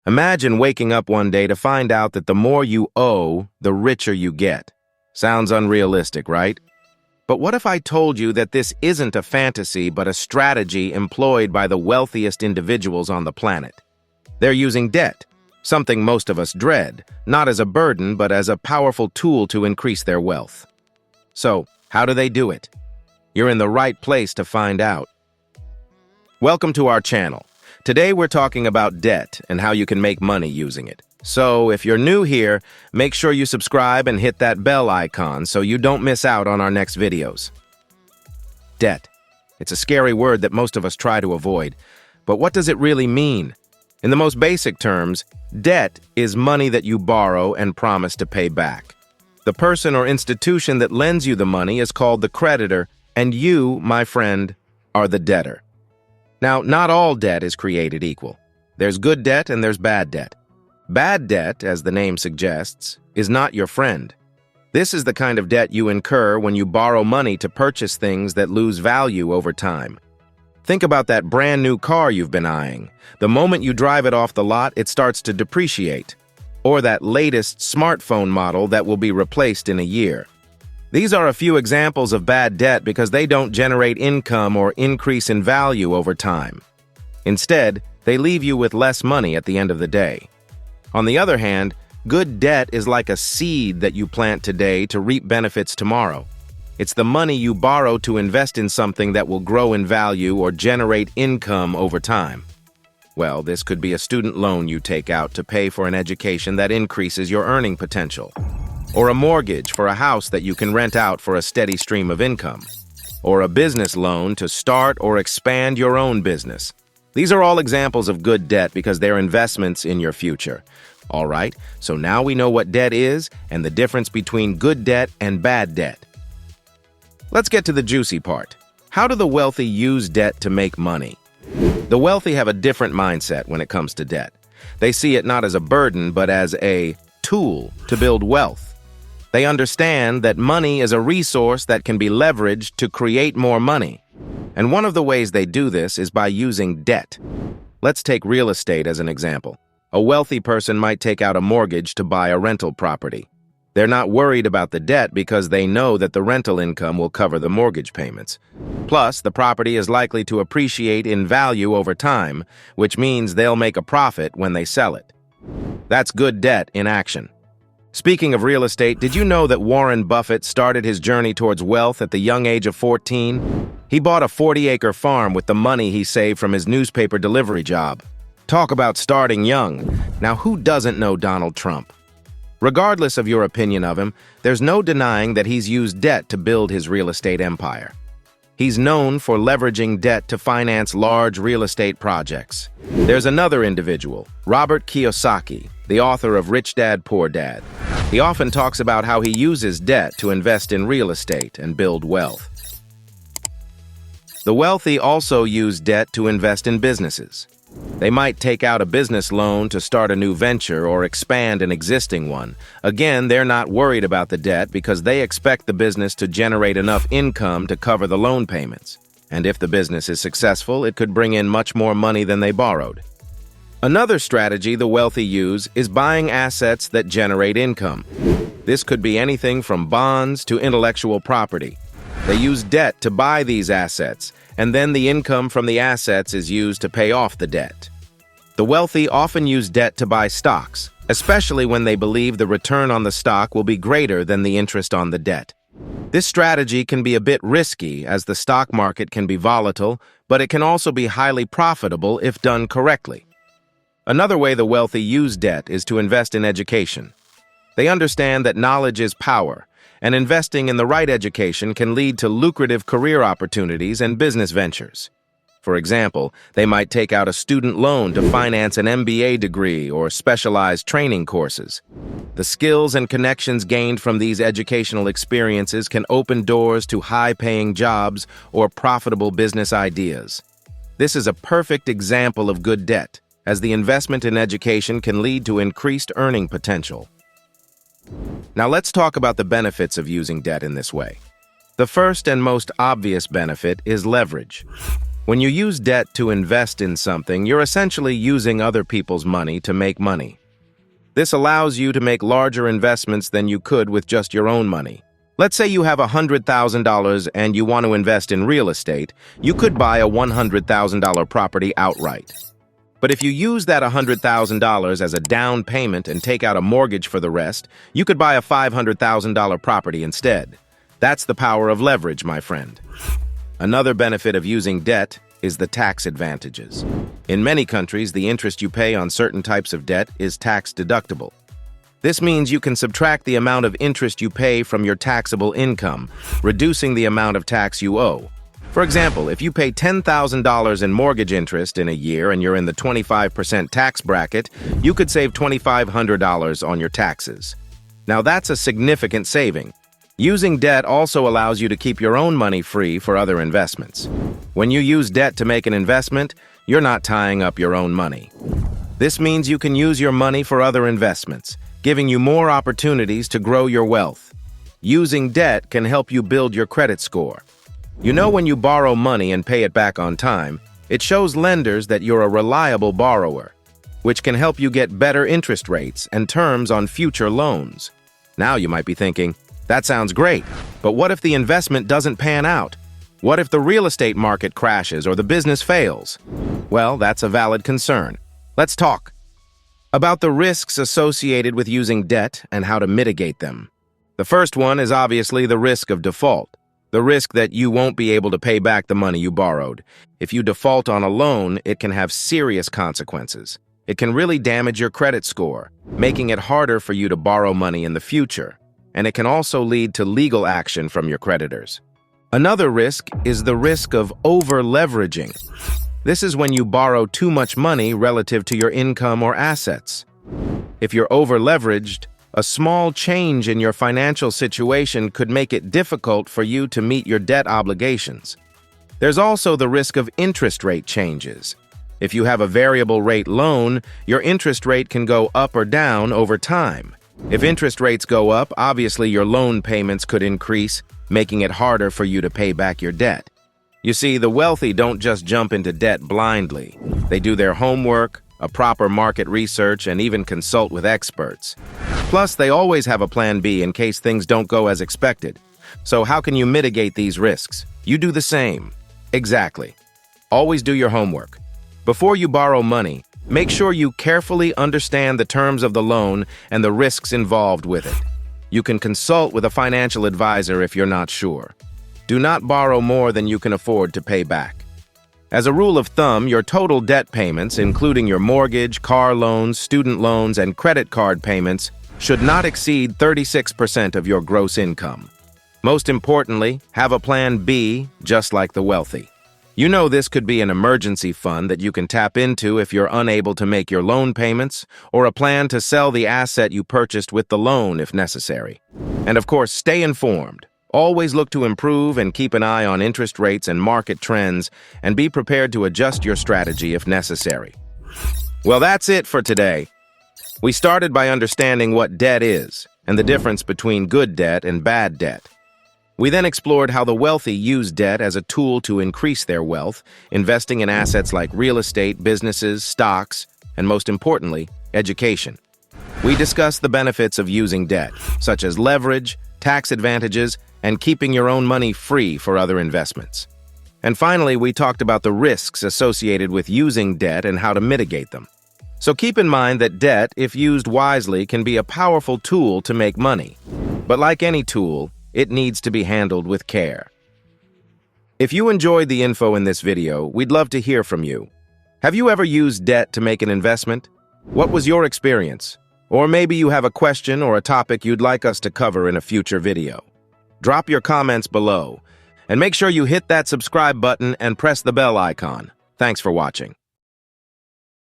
Imagine waking up one day to find out that the more you owe, the richer you get. Sounds unrealistic, right? But what if I told you that this isn't a fantasy but a strategy employed by the wealthiest individuals on the planet? They're using debt, something most of us dread, not as a burden but as a powerful tool to increase their wealth. So, how do they do it? You're in the right place to find out. Welcome to our channel. Today we're talking about debt and how you can make money using it. So, if you're new here, make sure you subscribe and hit that bell icon so you don't miss out on our next videos. Debt. It's a scary word that most of us try to avoid. But what does it really mean? In the most basic terms, debt is money that you borrow and promise to pay back. The person or institution that lends you the money is called the creditor, and you, my friend, are the debtor. Now, not all debt is created equal. There's good debt and there's bad debt. Bad debt, as the name suggests, is not your friend. This is the kind of debt you incur when you borrow money to purchase things that lose value over time. Think about that brand new car you've been eyeing. The moment you drive it off the lot, it starts to depreciate. Or that latest smartphone model that will be replaced in a year. These are a few examples of bad debt because they don't generate income or increase in value over time. Instead, they leave you with less money at the end of the day. On the other hand, good debt is like a seed that you plant today to reap benefits tomorrow. It's the money you borrow to invest in something that will grow in value or generate income over time. Well, this could be a student loan you take out to pay for an education that increases your earning potential. Or a mortgage for a house that you can rent out for a steady stream of income. Or a business loan to start or expand your own business. These are all examples of good debt because they're investments in your future. All right, so now we know what debt is and the difference between good debt and bad debt. Let's get to the juicy part. How do the wealthy use debt to make money? The wealthy have a different mindset when it comes to debt. They see it not as a burden, but as a tool to build wealth. They understand that money is a resource that can be leveraged to create more money. And one of the ways they do this is by using debt. Let's take real estate as an example. A wealthy person might take out a mortgage to buy a rental property. They're not worried about the debt because they know that the rental income will cover the mortgage payments. Plus, the property is likely to appreciate in value over time, which means they'll make a profit when they sell it. That's good debt in action. Speaking of real estate, did you know that Warren Buffett started his journey towards wealth at the young age of 14? He bought a 40-acre farm with the money he saved from his newspaper delivery job. Talk about starting young. Now, who doesn't know Donald Trump? Regardless of your opinion of him, there's no denying that he's used debt to build his real estate empire. He's known for leveraging debt to finance large real estate projects. There's another individual, Robert Kiyosaki, the author of Rich Dad, Poor Dad. He often talks about how he uses debt to invest in real estate and build wealth. The wealthy also use debt to invest in businesses. They might take out a business loan to start a new venture or expand an existing one. Again, they're not worried about the debt because they expect the business to generate enough income to cover the loan payments. And if the business is successful, it could bring in much more money than they borrowed. Another strategy the wealthy use is buying assets that generate income. This could be anything from bonds to intellectual property. They use debt to buy these assets, and then the income from the assets is used to pay off the debt. The wealthy often use debt to buy stocks, especially when they believe the return on the stock will be greater than the interest on the debt. This strategy can be a bit risky as the stock market can be volatile, but it can also be highly profitable if done correctly. Another way the wealthy use debt is to invest in education. They understand that knowledge is power, and investing in the right education can lead to lucrative career opportunities and business ventures. For example, they might take out a student loan to finance an MBA degree or specialized training courses. The skills and connections gained from these educational experiences can open doors to high-paying jobs or profitable business ideas. This is a perfect example of good debt, as the investment in education can lead to increased earning potential. Now let's talk about the benefits of using debt in this way. The first and most obvious benefit is leverage. When you use debt to invest in something, you're essentially using other people's money to make money. This allows you to make larger investments than you could with just your own money. Let's say you have $100,000 and you want to invest in real estate. You could buy a $100,000 property outright. But if you use that $100,000 as a down payment and take out a mortgage for the rest, you could buy a $500,000 property instead. That's the power of leverage, my friend. Another benefit of using debt is the tax advantages. In many countries, the interest you pay on certain types of debt is tax deductible. This means you can subtract the amount of interest you pay from your taxable income, reducing the amount of tax you owe. For example, if you pay $10,000 in mortgage interest in a year and you're in the 25% tax bracket, you could save $2,500 on your taxes. Now that's a significant saving. Using debt also allows you to keep your own money free for other investments. When you use debt to make an investment, you're not tying up your own money. This means you can use your money for other investments, giving you more opportunities to grow your wealth. Using debt can help you build your credit score. You know, when you borrow money and pay it back on time, it shows lenders that you're a reliable borrower, which can help you get better interest rates and terms on future loans. Now you might be thinking, that sounds great, but what if the investment doesn't pan out? What if the real estate market crashes or the business fails? Well, that's a valid concern. Let's talk about the risks associated with using debt and how to mitigate them. The first one is obviously the risk of default, the risk that you won't be able to pay back the money you borrowed. If you default on a loan, it can have serious consequences. It can really damage your credit score, making it harder for you to borrow money in the future. And it can also lead to legal action from your creditors. Another risk is the risk of over-leveraging. This is when you borrow too much money relative to your income or assets. If you're over-leveraged, a small change in your financial situation could make it difficult for you to meet your debt obligations. There's also the risk of interest rate changes. If you have a variable rate loan, your interest rate can go up or down over time. If interest rates go up, obviously your loan payments could increase, making it harder for you to pay back your debt. You see, the wealthy don't just jump into debt blindly. They do their homework, a proper market research, and even consult with experts. Plus, they always have a plan B in case things don't go as expected. So how can you mitigate these risks? You do the same. Exactly. Always do your homework. Before you borrow money, make sure you carefully understand the terms of the loan and the risks involved with it. You can consult with a financial advisor if you're not sure. Do not borrow more than you can afford to pay back. As a rule of thumb, your total debt payments, including your mortgage, car loans, student loans, and credit card payments, should not exceed 36% of your gross income. Most importantly, have a plan B, just like the wealthy. You know, this could be an emergency fund that you can tap into if you're unable to make your loan payments, or a plan to sell the asset you purchased with the loan if necessary. And of course, stay informed. Always look to improve and keep an eye on interest rates and market trends, and be prepared to adjust your strategy if necessary. Well, that's it for today. We started by understanding what debt is and the difference between good debt and bad debt. We then explored how the wealthy use debt as a tool to increase their wealth, investing in assets like real estate, businesses, stocks, and most importantly, education. We discussed the benefits of using debt, such as leverage, tax advantages, and keeping your own money free for other investments. And finally, we talked about the risks associated with using debt and how to mitigate them. So keep in mind that debt, if used wisely, can be a powerful tool to make money. But like any tool, it needs to be handled with care. If you enjoyed the info in this video, we'd love to hear from you. Have you ever used debt to make an investment? What was your experience? Or maybe you have a question or a topic you'd like us to cover in a future video. Drop your comments below, and make sure you hit that subscribe button and press the bell icon. Thanks for watching.